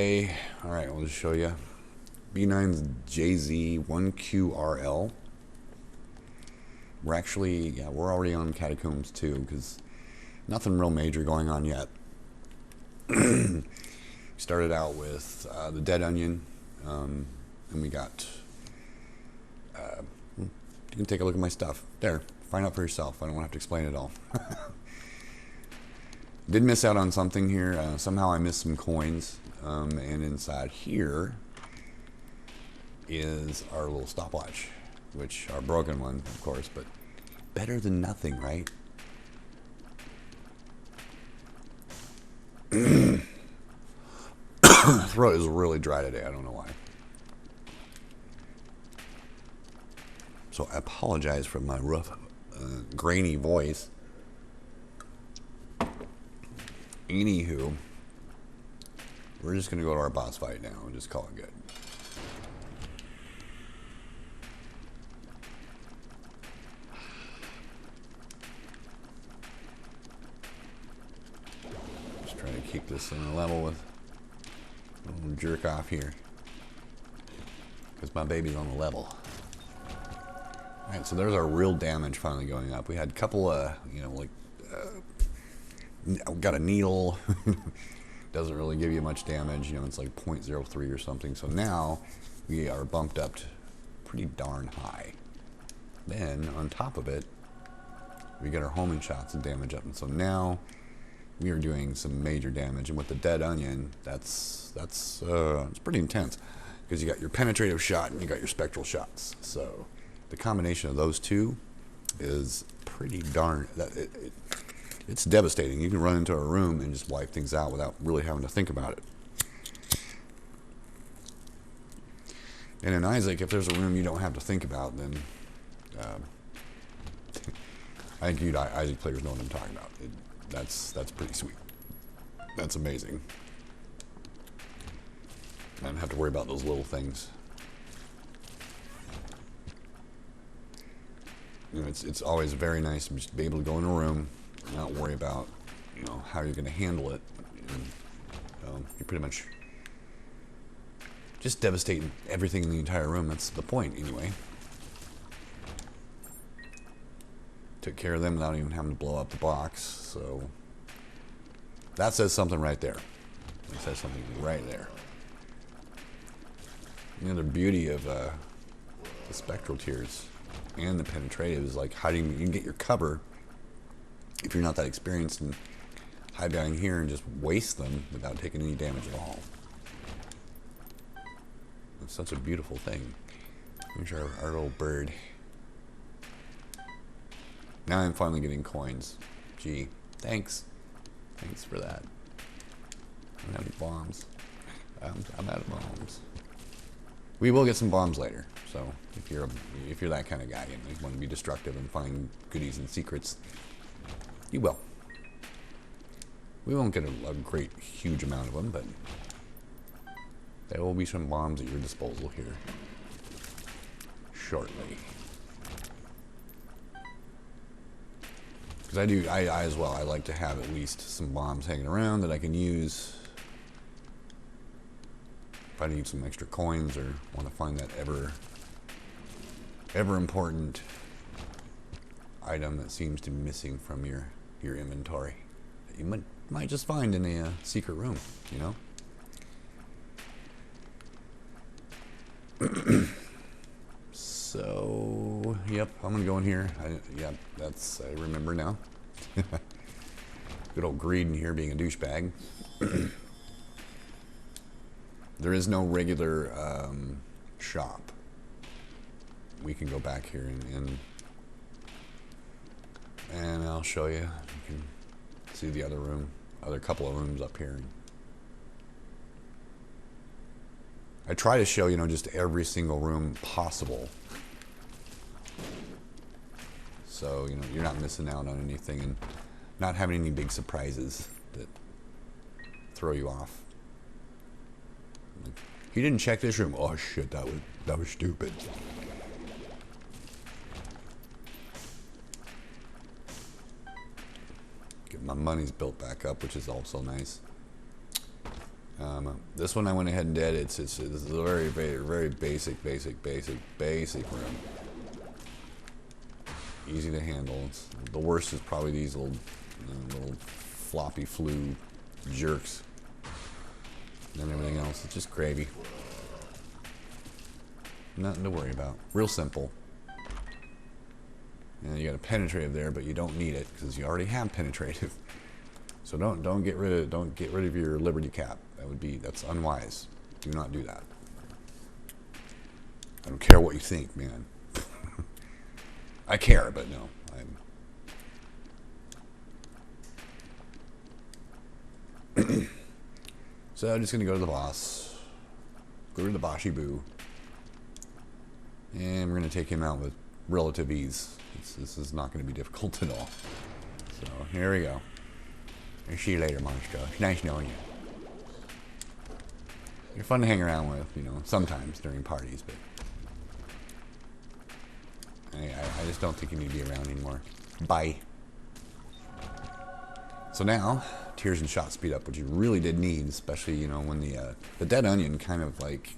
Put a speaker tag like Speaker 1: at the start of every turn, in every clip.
Speaker 1: Hey, all right, I'll just show you. B9's JZ1QRL. We're actually, we're already on Catacombs 2 because nothing real major going on yet. Started out with the Dead Onion, and we got, you can take a look at my stuff. There, find out for yourself. I don't want to have to explain it all. Did miss out on something here. Somehow I missed some coins. And inside here is our little stopwatch, which our broken one, of course, but better than nothing, right? Throat is really dry today. I don't know why. So I apologize for my rough, grainy voice. Anywho, we're just going to go to our boss fight now and just call it good. Just trying to keep this on a level with a little jerk off here. Because my baby's on the level. Alright, so there's our real damage finally going up. We had a couple of, got a needle. Doesn't really give you much damage, it's like 0.03 or something. So now we are bumped up to pretty darn high. Then on top of it, we get our homing shots and damage up, and so now we are doing some major damage. And with the Dead Onion, it's pretty intense because you got your penetrative shot and you got your spectral shots. So the combination of those two is pretty darn. It's devastating. You can run into a room and just wipe things out without really having to think about it. And in Isaac, if there's a room you don't have to think about, then I think you Isaac players know what I'm talking about. That's pretty sweet. That's amazing. I don't have to worry about those little things. It's always very nice to just be able to go in a room, not worry about, how you're going to handle it. And, you're pretty much just devastating everything in the entire room. That's the point, anyway. Took care of them without even having to blow up the box. So that says something right there. That says something right there. The other beauty of the spectral tiers and the penetrative is like hiding. You can get your cover if you're not that experienced, and hide down here and just waste them without taking any damage at all. It's such a beautiful thing. Here's our little bird. Now I'm finally getting coins. Gee, thanks. Thanks for that. I don't have any bombs. I'm out of bombs. We will get some bombs later. So if you're that kind of guy and you want to be destructive and find goodies and secrets, you will. We won't get a great, huge amount of them, but there will be some bombs at your disposal here shortly. Because I as well, I like to have at least some bombs hanging around that I can use if I need some extra coins or want to find that ever important item that seems to be missing from your inventory that you might just find in a secret room, So, yep, I'm gonna go in here. I remember now. Good old Greed in here being a douchebag. There is no regular shop. We can go back here and I'll show you. You can see the other couple of rooms up here. I try to show, just every single room possible. So, you're not missing out on anything and not having any big surprises that throw you off. Like, you didn't check this room. Oh shit, that was stupid. Get my money's built back up, which is also nice. This one I went ahead and did. It's a very basic room. Easy to handle. The worst is probably these little floppy flu jerks. And then everything else is just gravy. Nothing to worry about. Real simple. And you got a penetrative there, but you don't need it because you already have penetrative. So don't get rid of your liberty cap. That's unwise. Do not do that. I don't care what you think, man. I care, but no. So I'm just gonna go to the boss. Go to the Bashi Boo. And we're gonna take him out with relative ease. This is not gonna be difficult at all. So here we go. I'll see you later, monster. It's nice knowing you. You're fun to hang around with, you know, sometimes during parties, but I just don't think you need to be around anymore. Bye. So now, tears and shot speed up, which you really did need, especially, you know, when the dead onion kind of like,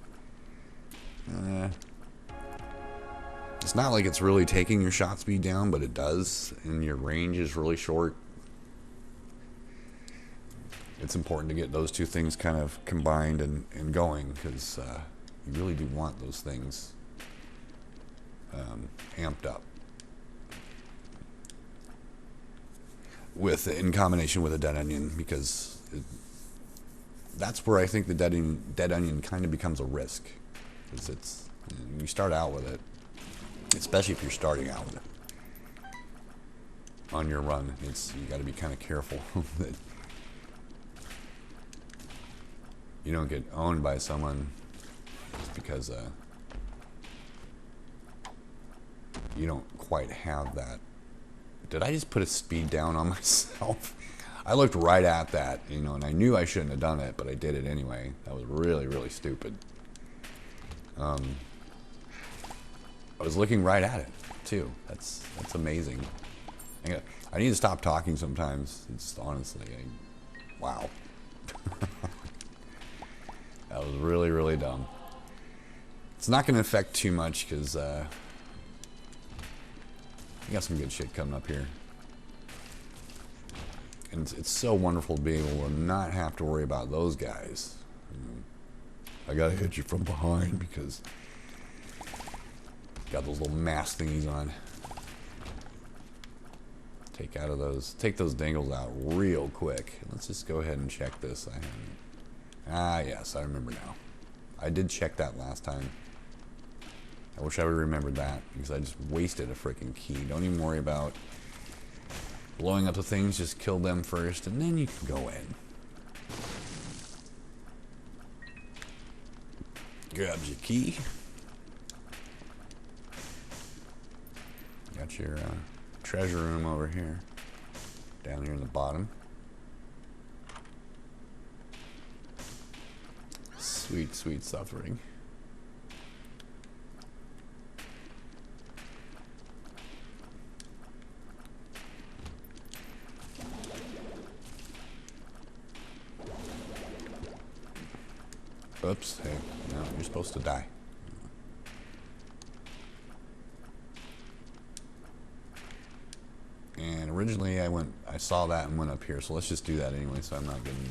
Speaker 1: it's not like it's really taking your shot speed down, but it does, and your range is really short. It's important to get those two things kind of combined and going, because you really do want those things amped up in combination with a dead onion, because that's where I think the dead onion kind of becomes a risk, because you start out with it, especially if you're starting out with it on your run. You got to be kind of careful that you don't get owned by someone just because you don't quite have that. Did I just put a speed down on myself? I looked right at that, you know, and I knew I shouldn't have done it, but I did it anyway. That was really, really stupid. I was looking right at it, too. That's amazing. I need to stop talking sometimes. It's honestly, wow. That was really, really dumb. It's not going to affect too much because we got some good shit coming up here. And it's so wonderful to be able to not have to worry about those guys. I got to hit you from behind because got those little mask thingies on. Take those dangles out real quick. Let's just go ahead and check this. Yes, I remember now. I did check that last time. I wish I would have remembered that, because I just wasted a freaking key. Don't even worry about blowing up the things, just kill them first, and then you can go in. Grabs your key. Got your treasure room over here. Down here in the bottom. Sweet, sweet suffering. Oops, hey, no, you're supposed to die. And originally I saw that and went up here, so let's just do that anyway so I'm not getting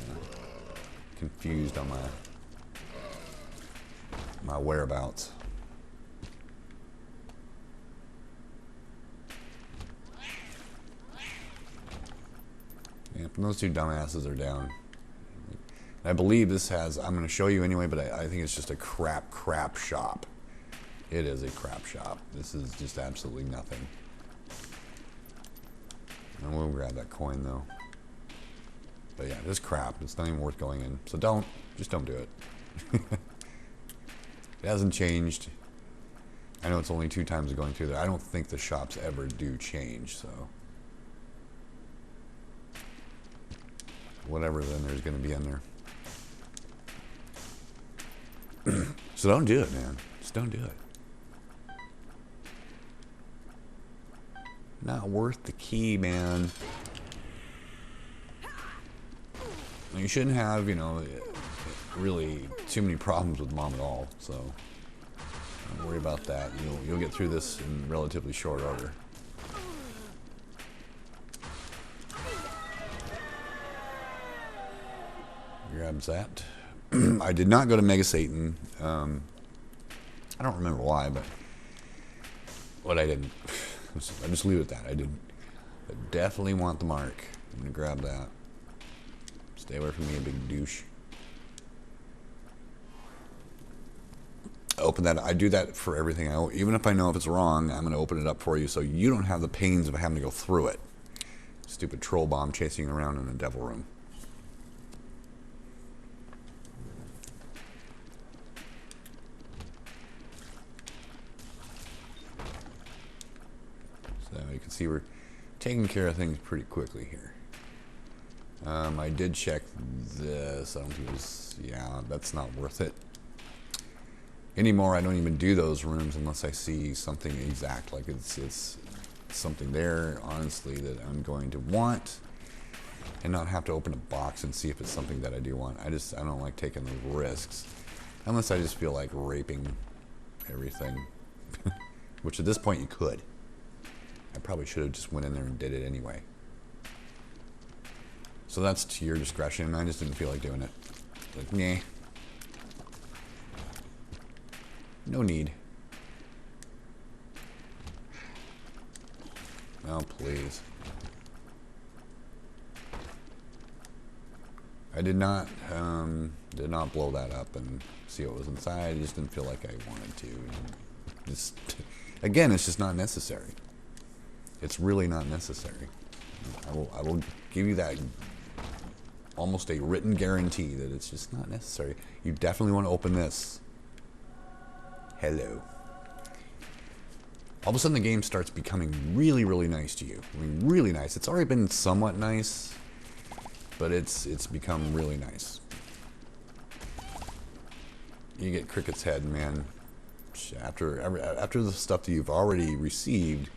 Speaker 1: confused on my whereabouts. Yep, and those two dumbasses are down. I believe this has, I'm going to show you anyway, but I think it's just a crap shop. It is a crap shop. This is just absolutely nothing. And we'll grab that coin though. But yeah, this crap, it's not even worth going in. So just don't do it. It hasn't changed. I know it's only 2 times going through there. I don't think the shops ever do change, so. Whatever then there's going to be in there. So don't do it, man. Just don't do it. Not worth the key, man. You shouldn't have, you know, really too many problems with Mom at all, so don't worry about that. You'll get through this in relatively short order. Grabs that. I did not go to Mega Satan. I don't remember why, but I didn't. I just leave it at that. I didn't. I definitely want the mark. I'm gonna grab that. Stay away from me, a big douche. Open that. I do that for everything. Even if I know if it's wrong, I'm gonna open it up for you, so you don't have the pains of having to go through it. Stupid troll bomb chasing you around in the devil room. So you can see we're taking care of things pretty quickly here. I did check this. I don't think it was, yeah, that's not worth it. Anymore, I don't even do those rooms unless I see something exact. Like it's something there, honestly, that I'm going to want and not have to open a box and see if it's something that I do want. I don't like taking the risks. Unless I just feel like raping everything. Which at this point you could. I probably should have just went in there and did it anyway. So that's to your discretion. I just didn't feel like doing it. Like, nah. No need. Oh, please. I did not blow that up and see what was inside. I just didn't feel like I wanted to. Just, again, it's just not necessary. It's really not necessary. I will give you that almost a written guarantee that it's just not necessary. You definitely want to open this. Hello. All of a sudden the game starts becoming really, really nice to you. I mean, really nice. It's already been somewhat nice, but it's become really nice. You get Cricket's head, man. After the stuff that you've already received,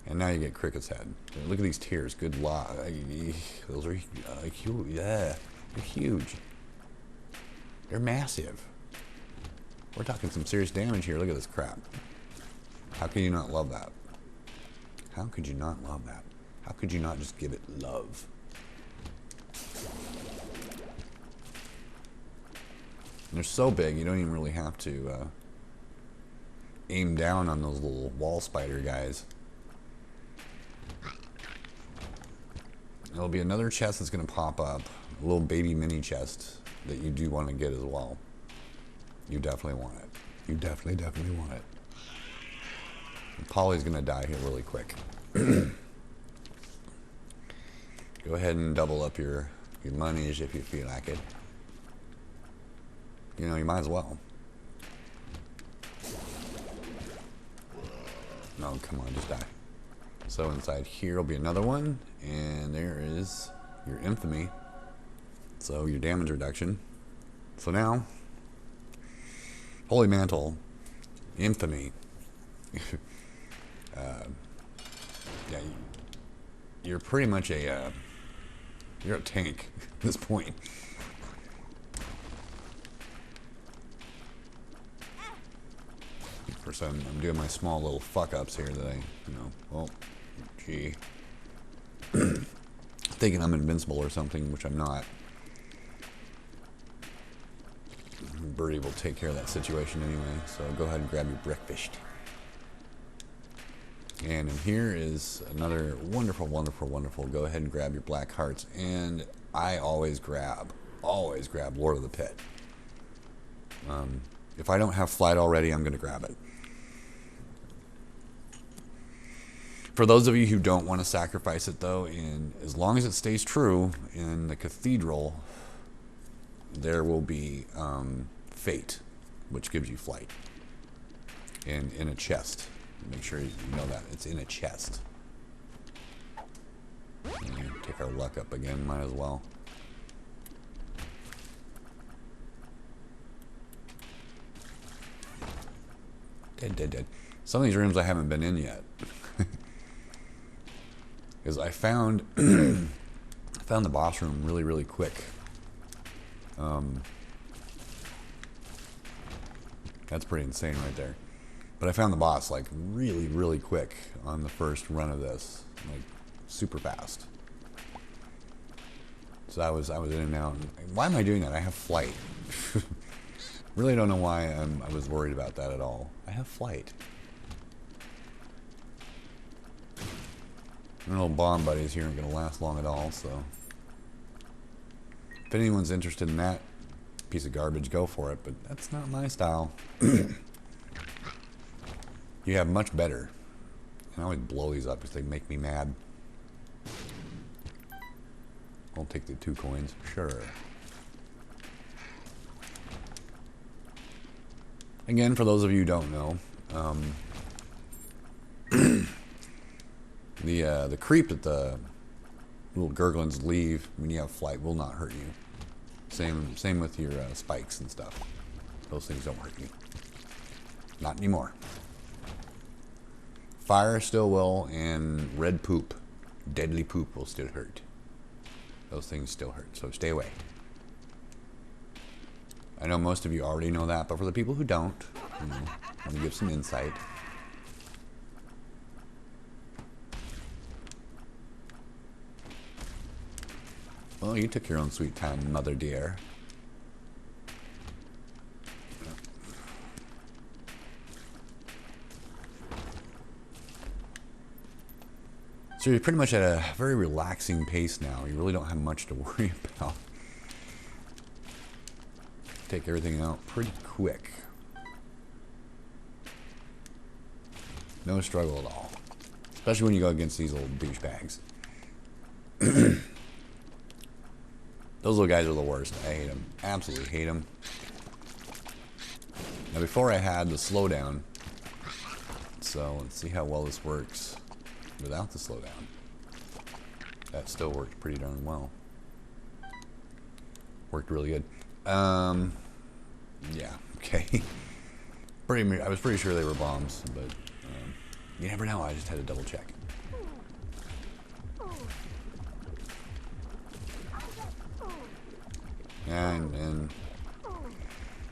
Speaker 1: and now you get Cricket's head. Look at these tears. Good luck. Those are huge. Yeah, they're huge. They're massive. We're talking some serious damage here. Look at this crap. How can you not love that? How could you not love that? How could you not just give it love? And they're so big, you don't even really have to aim down on those little wall spider guys. There'll be another chest that's going to pop up. A little baby mini chest that you do want to get as well. You definitely want it. You definitely want it. And Polly's going to die here really quick. Go ahead and double up your monies if you feel like it. You know, you might as well. No, come on, just die. So inside here will be another one, and there is your infamy. So your damage reduction. So now, Holy Mantle, infamy. Yeah, you're pretty much you're a tank at this point. Of course, I'm doing my small little fuck ups here that well, gee. Thinking I'm invincible or something, which I'm not. Birdie will take care of that situation anyway, so go ahead and grab your breakfast. And in here is another wonderful, wonderful, wonderful. Go ahead and grab your black hearts. And I always grab Lord of the Pit. If I don't have flight already, I'm going to grab it. For those of you who don't want to sacrifice it, though, and as long as it stays true in the cathedral, there will be fate, which gives you flight. And in a chest. Make sure you know that. It's in a chest. And take our luck up again, might as well. Dead. Some of these rooms I haven't been in yet. Because I found the boss room really, really quick. That's pretty insane right there. But I found the boss like really, really quick on the first run of this, like super fast. So I was in and out. Why am I doing that? I have flight. Really don't know why I was worried about that at all. I have flight. My little bomb buddies here aren't going to last long at all, so if anyone's interested in that piece of garbage, go for it, but that's not my style. You have much better. I always blow these up because they make me mad. I'll take the 2 coins, sure. Again, for those of you who don't know, the creep that the little gurglins leave when you have flight will not hurt you. Same with your spikes and stuff. Those things don't hurt you. Not anymore. Fire still will, and red poop, deadly poop will still hurt. Those things still hurt, so stay away. I know most of you already know that, but for the people who don't, let me give some insight. Well, you took your own sweet time, mother dear. So you're pretty much at a very relaxing pace now. You really don't have much to worry about. Take everything out pretty quick. No struggle at all. Especially when you go against these little douchebags. Those little guys are the worst. I hate them. Absolutely hate them. Now before I had the slowdown. So let's see how well this works without the slowdown. That still worked pretty darn well. Worked really good. Yeah, okay. I was pretty sure they were bombs, but you never know. I just had to double check. And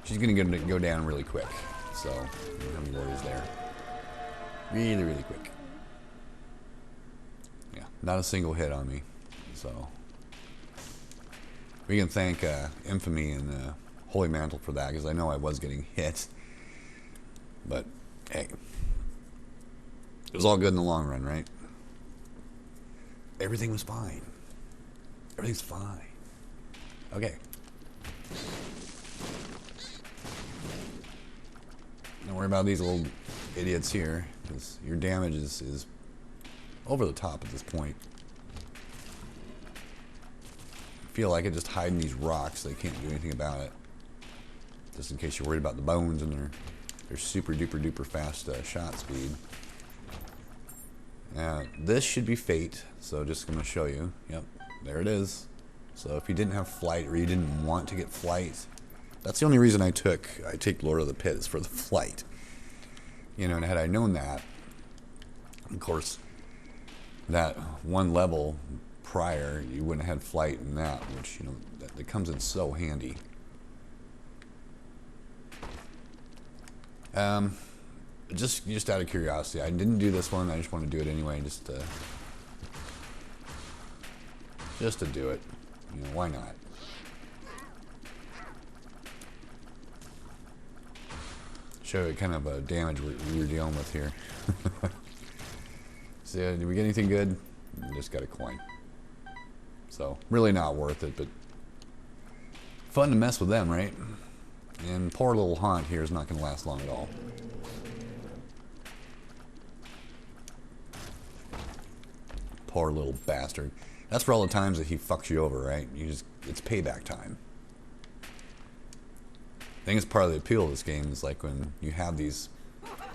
Speaker 1: she's gonna go down really quick. So, I don't have any worries there. Really, really quick. Yeah, not a single hit on me. So, we can thank Infamy and Holy Mantle for that, because I know I was getting hit. But, hey. It was all good in the long run, right? Everything was fine. Everything's fine. Okay. Don't worry about these little idiots here, because your damage is over the top at this point. I feel like it just hiding these rocks. They can't do anything about it. Just in case you're worried about the bones and their super duper duper fast shot speed. This should be fate, so just going to show you. Yep, there it is. So if you didn't have flight, or you didn't want to get flight, that's the only reason I take Lord of the Pit, is for the flight. You know, and had I known that, of course, that one level prior, you wouldn't have had flight in that, which, you know, that comes in so handy. Just out of curiosity, I didn't do this one. I just want to do it anyway, just to do it. You know, why not? Show you kind of a damage we were dealing with here. So, did we get anything good? We just got a coin. So, really not worth it, but fun to mess with them, right? And poor little Haunt here is not going to last long at all. Poor little bastard. That's for all the times that he fucks you over, right? It's payback time. I think it's part of the appeal of this game, is like when you have these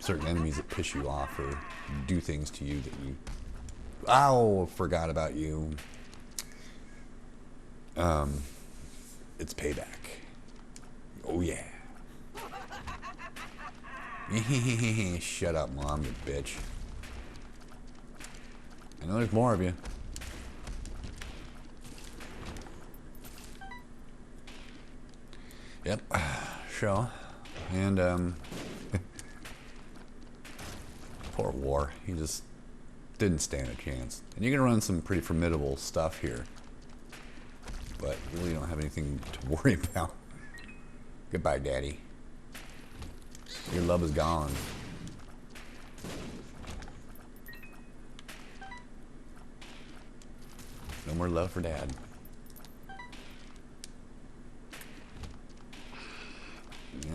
Speaker 1: certain enemies that piss you off or do things to you that you, ow, forgot about you. It's payback. Oh yeah. Shut up, Mom, you bitch. I know there's more of you. Yep. Sure. And, poor War. He just didn't stand a chance. And you're going to run some pretty formidable stuff here. But you really don't have anything to worry about. Goodbye, Daddy. Your love is gone. No more love for Dad.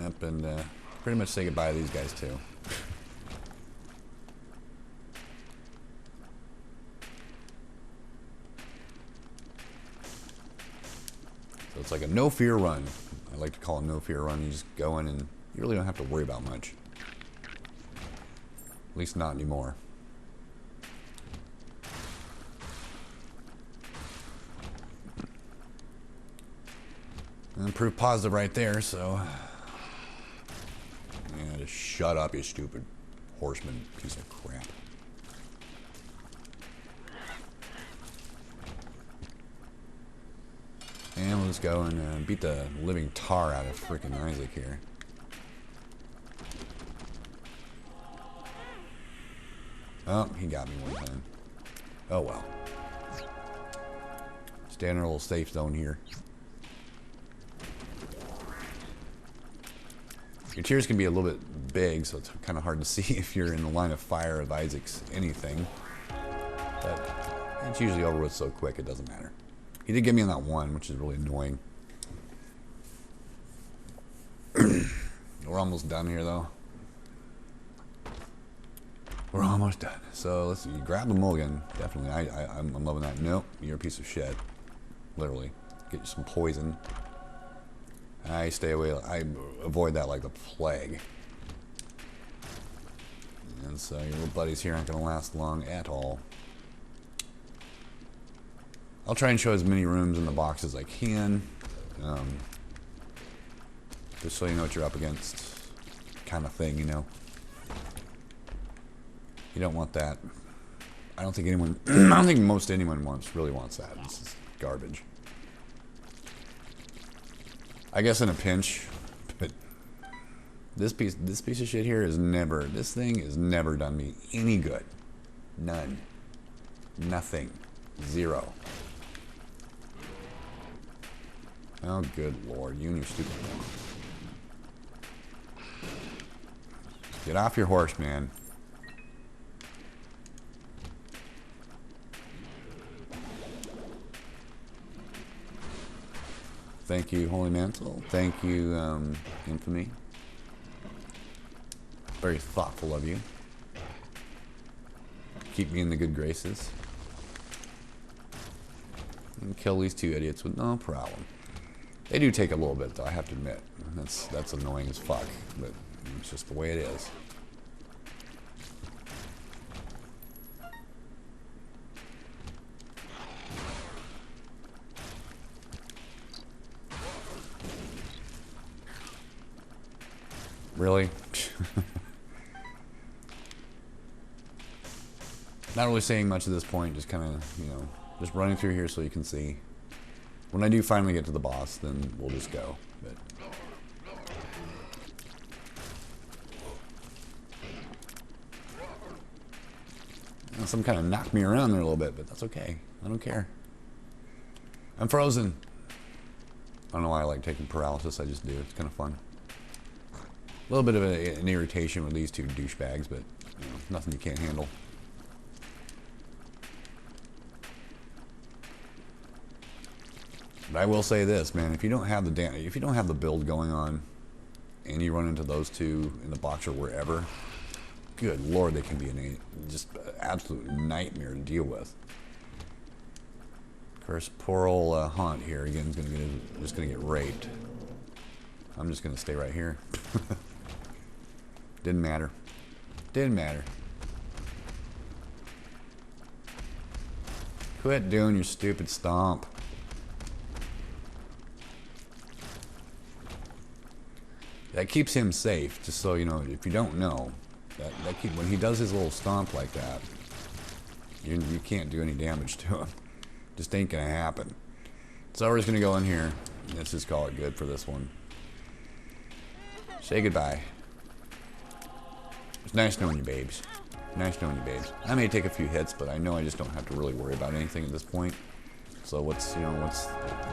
Speaker 1: Yep, and pretty much say goodbye to these guys too. So it's like a no fear run. I like to call it no fear run. You just go in and you really don't have to worry about much. At least not anymore. And proof positive right there, so... Yeah, just shut up, you stupid horseman piece of crap. And we'll just go and beat the living tar out of freaking Isaac here. Oh, he got me one time. Oh well. Stay in our little safe zone here. Your tears can be a little bit big, so it's kind of hard to see if you're in the line of fire of Isaac's anything. But it's usually over with so quick it doesn't matter. He did get me on that one, which is really annoying. We're almost done here, though. We're almost done. So let's see. Grab the mulligan. Definitely. I'm loving that. Nope. You're a piece of shit. Literally. Get you some poison. I stay away. I avoid that like the plague. And so your little buddies here aren't going to last long at all. I'll try and show as many rooms in the box as I can. Just so you know what you're up against. Kind of thing, you know. You don't want that. I don't think anyone... I don't think most anyone really wants that. This is garbage. I guess in a pinch, but this piece of shit here is never... This thing has never done me any good. None. Nothing. Zero. Oh, good Lord. You and your stupid thing. Get off your horse, man. Thank you, Holy Mantle. Thank you, Infamy. Very thoughtful of you. Keep me in the good graces. And kill these two idiots with no problem. They do take a little bit, though, I have to admit. That's annoying as fuck, but it's just the way it is. Really? Not really saying much at this point, just kind of, you know, just running through here so you can see. When I do finally get to the boss, then we'll just go. But some kind of knocked me around there a little bit, but that's okay. I don't care. I'm frozen. I don't know why I like taking paralysis. I just do. It's kind of fun. A little bit of an irritation with these two douchebags, but you know, nothing you can't handle. But I will say this, man: if you don't have the build going on, and you run into those two in the box or wherever, good Lord, they can be just an absolute nightmare to deal with. Of course, poor old Haunt here again is just gonna get raped. I'm just gonna stay right here. Didn't matter. Didn't matter. Quit doing your stupid stomp. That keeps him safe, just so you know. If you don't know, when he does his little stomp like that, you can't do any damage to him. Just ain't gonna happen. So we're just gonna go in here. Let's just call it good for this one. Say goodbye. It's nice knowing you, babes. Nice knowing you, babes. I may take a few hits, but I know I just don't have to really worry about anything at this point. So it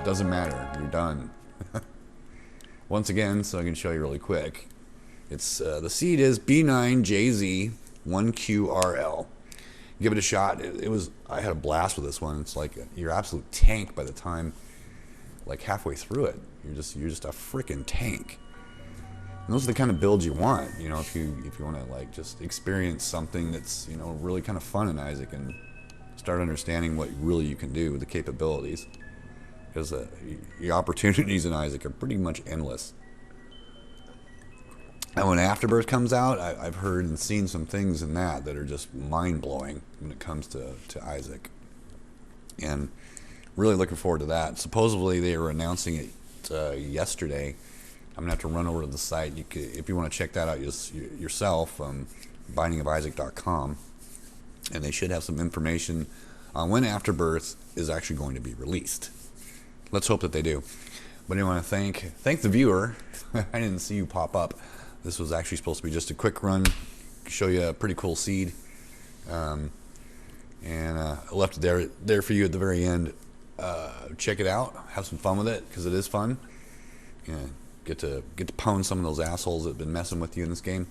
Speaker 1: doesn't matter. You're done. Once again, so I can show you really quick. It's the seed is B9JZ1QRL. Give it a shot. I had a blast with this one. It's like you're absolute tank by the time, like halfway through it. You're just a freaking tank. And those are the kind of builds you want, if you want to like just experience something that's really kind of fun in Isaac and start understanding what really you can do with the capabilities, because the opportunities in Isaac are pretty much endless. And when Afterbirth comes out, I've heard and seen some things in that are just mind-blowing when it comes to Isaac, and really looking forward to that. Supposedly they were announcing it yesterday. I'm going to have to run over to the site. If you want to check that out yourself, bindingofisaac.com. And they should have some information on when Afterbirth is actually going to be released. Let's hope that they do. But I want to thank the viewer. I didn't see you pop up. This was actually supposed to be just a quick run, show you a pretty cool seed. And I left it there for you at the very end. Check it out. Have some fun with it, because it is fun. Get to pound some of those assholes that have been messing with you in this game.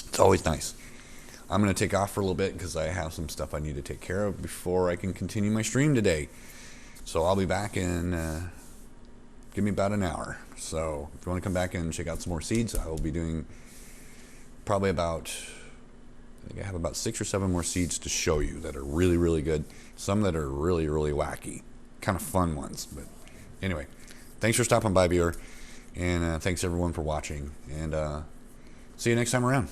Speaker 1: It's always nice. I'm going to take off for a little bit because I have some stuff I need to take care of before I can continue my stream today. So I'll be back in, give me about an hour. So if you want to come back and check out some more seeds, I will be doing probably I think I have about 6 or 7 more seeds to show you that are really, really good. Some that are really, really wacky. Kind of fun ones. But anyway, thanks for stopping by, viewer. And thanks everyone for watching. And see you next time around.